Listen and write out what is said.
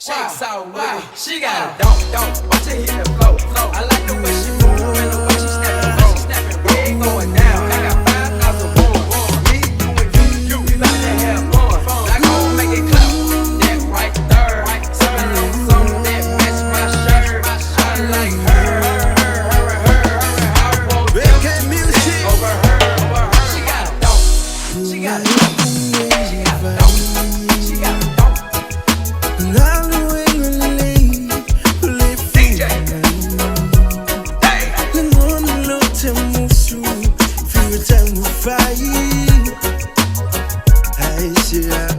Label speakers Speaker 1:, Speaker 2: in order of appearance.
Speaker 1: Shakes all with it. She got a don't. Watch her hit the flow. I like the way she move and the way she snapping. We ain't going down. I got 5,000 ones. Me, you, we about to have fun. I gon' make it clap. That right there. Sippin' on something that match my shirt. I like her. I want them music over her. She got a don't. She got a don't.
Speaker 2: Yeah.